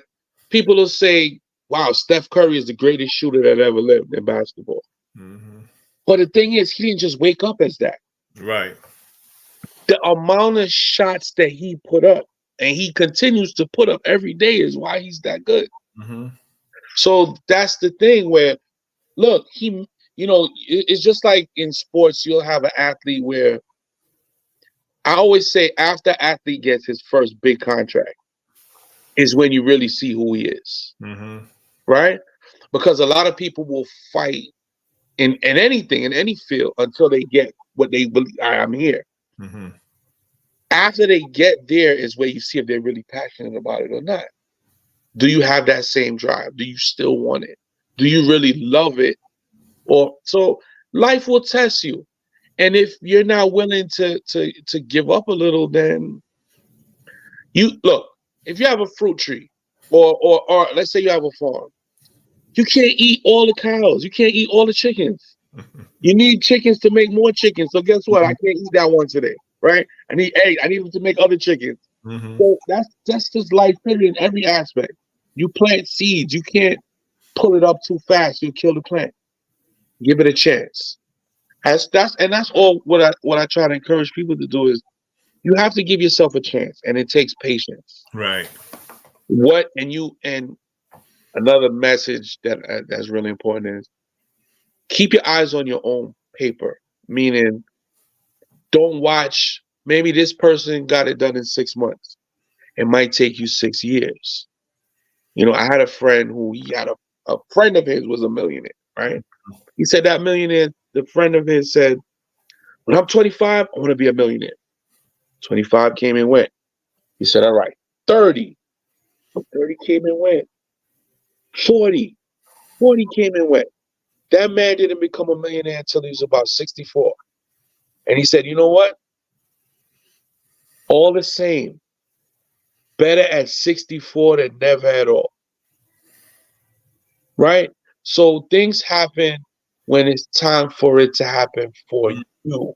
people will say, wow, Steph Curry is the greatest shooter that ever lived in basketball. Mm-hmm. But the thing is, he didn't just wake up as that. Right. The amount of shots that he put up and he continues to put up every day is why he's that good. Mm-hmm. So that's the thing where, look, it's just like in sports, you'll have an athlete where I always say after athlete gets his first big contract is when you really see who he is, Mm-hmm. right? Because a lot of people will fight in anything, in any field until they get what they believe. I'm here. Mm-hmm. After they get there is where you see if they're really passionate about it or not. Do you have that same drive? Do you still want it? Do you really love it? Or so life will test you. And if you're not willing to give up a little, then you look, if you have a fruit tree or let's say you have a farm, you can't eat all the cows, you can't eat all the chickens. You need chickens to make more chickens. So guess what? I can't eat that one today, right? I need eggs. I need them to make other chickens. Mm-hmm. So that's just life period in every aspect. You plant seeds. You can't pull it up too fast. You'll kill the plant. Give it a chance. That's all what I try to encourage people to do is you have to give yourself a chance, and it takes patience. Right. And another message that's really important is keep your eyes on your own paper. Meaning, don't watch. Maybe this person got it done in 6 months. It might take you 6 years. I had a friend who he had a friend of his was a millionaire, right? He said that millionaire, the friend of his said, when I'm 25, I want to be a millionaire. 25 came and went. He said, all right, 30. 30 came and went. 40. 40 came and went. That man didn't become a millionaire until he was about 64. And he said, you know what? All the same, better at 64 than never at all. Right? So things happen when it's time for it to happen for you.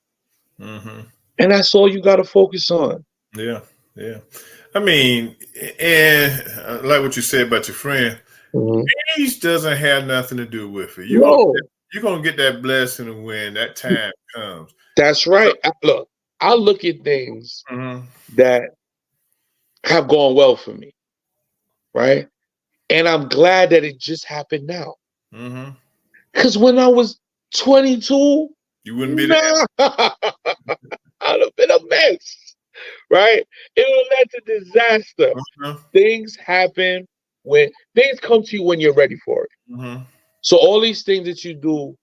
Mm-hmm. And that's all you got to focus on. Yeah. Yeah. I mean, and like what you said about your friend, Mm-hmm. age doesn't have nothing to do with it. No, You're gonna get that blessing when that time comes. that's right. Look, I look at things Mm-hmm. that have gone well for me, right? And I'm glad that it just happened now. Mm-hmm. Because when I was 22, You wouldn't be there. nah, I'd have been a mess. right? It will lead to disaster. Uh-huh. Things happen when things come to you when you're ready for it. Mm-hmm. So all these things that you do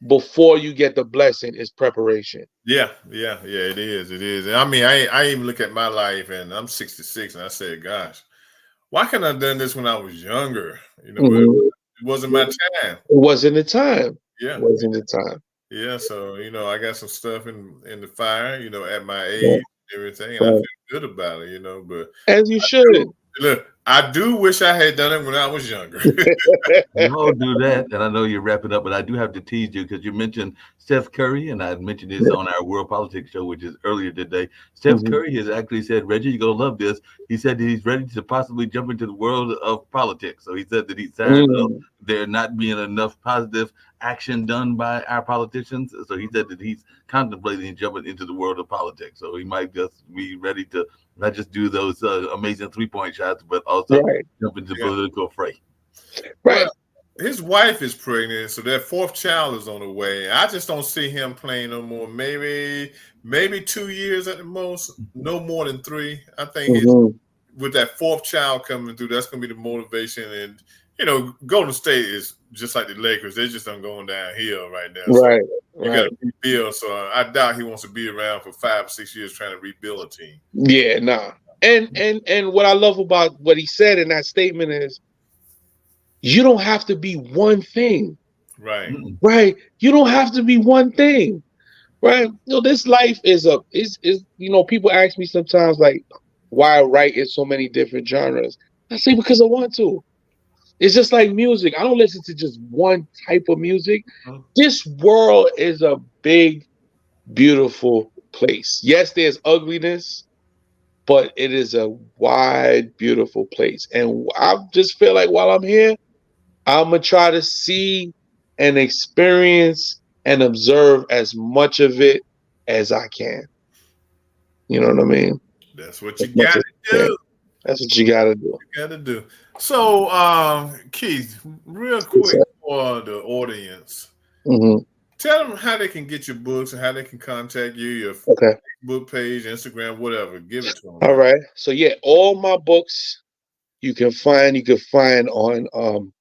before you get the blessing is preparation. Yeah, yeah. It is. It is. And I mean, I even look at my life, and I'm 66, and I said, "Gosh, why couldn't I have done this when I was younger? But Mhm. it wasn't my time." It wasn't the time. Yeah, Wasn't the time. yeah. So I got some stuff in the fire. At my Right. age and everything, and I Right. feel good about it. But As you I do should. look. I do wish I had done it when I was younger. We all do that, and I know you're wrapping up, but I do have to tease you because you mentioned Steph Curry, and I mentioned this Yeah. on our World Politics show, which is earlier today. Steph Mhm. Curry has actually said, Reggie, you're going to love this. He said that he's ready to possibly jump into the world of politics. So he said that he's tired of Mm. there not being enough positive action done by our politicians. So he said that he's contemplating jumping into the world of politics. So he might just be ready to not just do those amazing 3-point shots, but also Right. jump into Yeah. political fray. Right. Well, his wife is pregnant, so that fourth child is on the way. I just don't see him playing no more. Maybe 2 years at the most, no more than three. I think Mhm. with that fourth child coming through, that's going to be the motivation. And Golden State is just like the Lakers; they're just going downhill right now. So Right. you got to Right. rebuild. So I doubt he wants to be around for 5 or 6 years trying to rebuild a team. Yeah, nah. And what I love about what he said in that statement is you don't have to be one thing, Right. Mm-mm. right? You don't have to be one thing, right? This life is people ask me sometimes like why I write in so many different genres. I say because I want to. It's just like music. I don't listen to just one type of music. Mhm. This world is a big, beautiful place. Yes, there's ugliness, but it is a wide, beautiful place. And I just feel like while I'm here, I'm gonna try to see and experience and observe as much of it as I can. You know what I mean? That's what As you much got as to I can. do. That's what you gotta do. Got to do. So, Keith, real It's, quick for the audience, mhm. tell them how they can get your books and how they can contact you, your Okay. book page, Instagram, whatever. Give it to them, All man. right. So yeah, all my books you can find on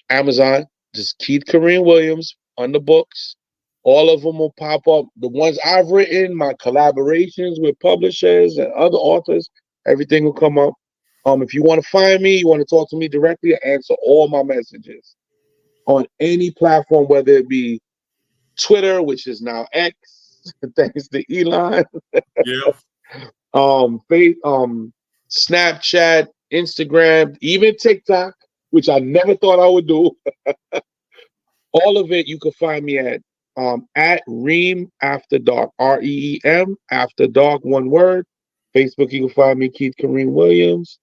Amazon. Just Keith Kareem Williams on the books. All of them will pop up. The ones I've written, my collaborations with publishers and other authors, everything will come up. If you want to find me, you want to talk to me directly, I answer all my messages on any platform, whether it be Twitter, which is now X, thanks to Elon, Yeah. Snapchat, Instagram, even TikTok, which I never thought I would do. All of it you can find me at Reem After Dark, REEM After Dark, one word. Facebook, you can find me Keith Kareem Williams.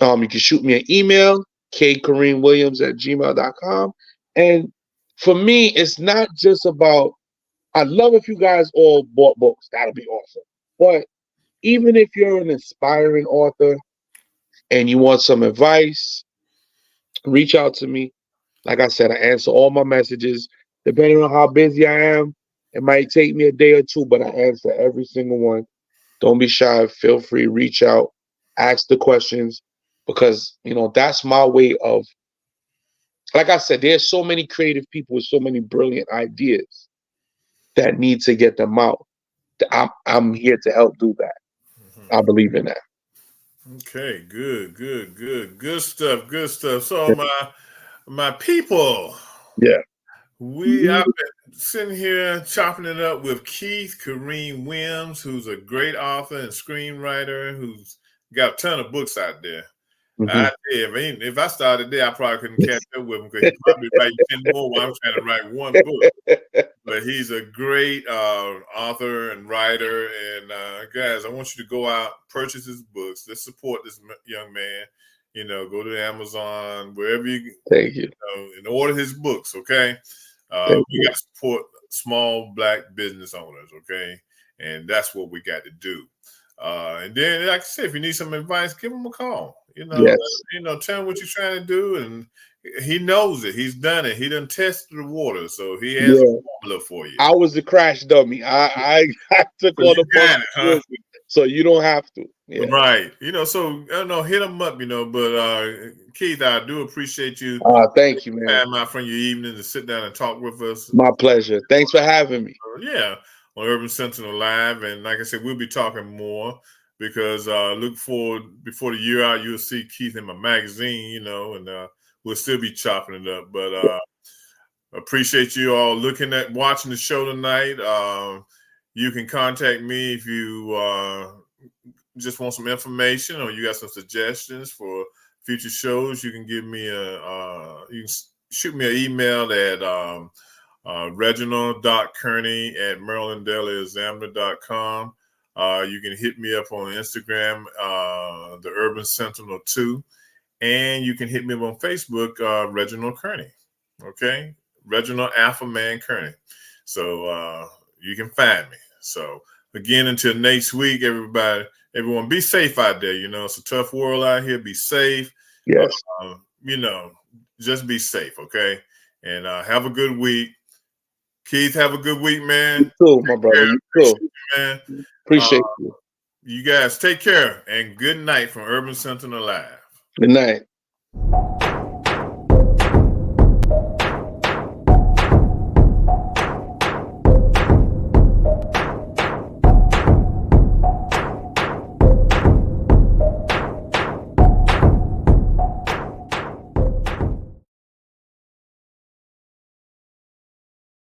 You can shoot me an email, kkareemwilliams@gmail.com. And for me, it's not just about, I'd love if you guys all bought books. That'll be awesome. But even if you're an aspiring author and you want some advice, reach out to me. Like I said, I answer all my messages. Depending on how busy I am, it might take me a day or two, but I answer every single one. Don't be shy. Feel free, reach out, ask the questions, because that's my way of. Like I said, there's so many creative people with so many brilliant ideas that need to get them out. I'm here to help do that. I Mhm. believe in that. Okay. Good stuff. Good stuff. So my people, Yeah. I've been sitting here chopping it up with Keith Kareem Williams, who's a great author and screenwriter who's got a ton of books out there. I Mhm. tell you, if I started there, I probably couldn't catch up with him because he probably write 10 more while I'm trying to write one book. But he's a great author and writer. And guys, I want you to go out, purchase his books. Let's support this young man. Go to Amazon, wherever you Thank you. and order his books. Okay, Thank we you. got to support small Black business owners. Okay, and that's what we got to do. And then, like I said, if you need some advice, give him a call. Yes. Tell him what you're trying to do, and he knows it. He's done it. He done tested the water, so he has a Yeah. formula for you. I was the crash dummy. I I took So all you the got it, huh? responsibility. So you don't have to. Yeah. Right. So I don't know, hit them up, but Keith, I do appreciate you Thank you, man. time out from your evening to sit down and talk with us. My pleasure. Thanks for having me. Yeah, on Urban Sentinel Live. And like I said, we'll be talking more because look forward before the year out, you'll see Keith in my magazine, and we'll still be chopping it up. But appreciate you all watching the show tonight. You can contact me if you just want some information or you got some suggestions for future shows. You can give me you can shoot me an email at Reginald.Kearney@MarylandDailyExaminer.com. You can hit me up on Instagram, the Urban Sentinel 2, and you can hit me up on Facebook, Reginald Kearney. Okay, Reginald Alpha Man Kearney. So you can find me. So again, until next week, everyone be safe out there. It's a tough world out here. Be safe. Yes. Just be safe. Okay, and have a good week. Keith, have a good week, man. You too, my brother. You too. Man. Appreciate you. You guys take care and good night from Urban Sentinel Live. Good night.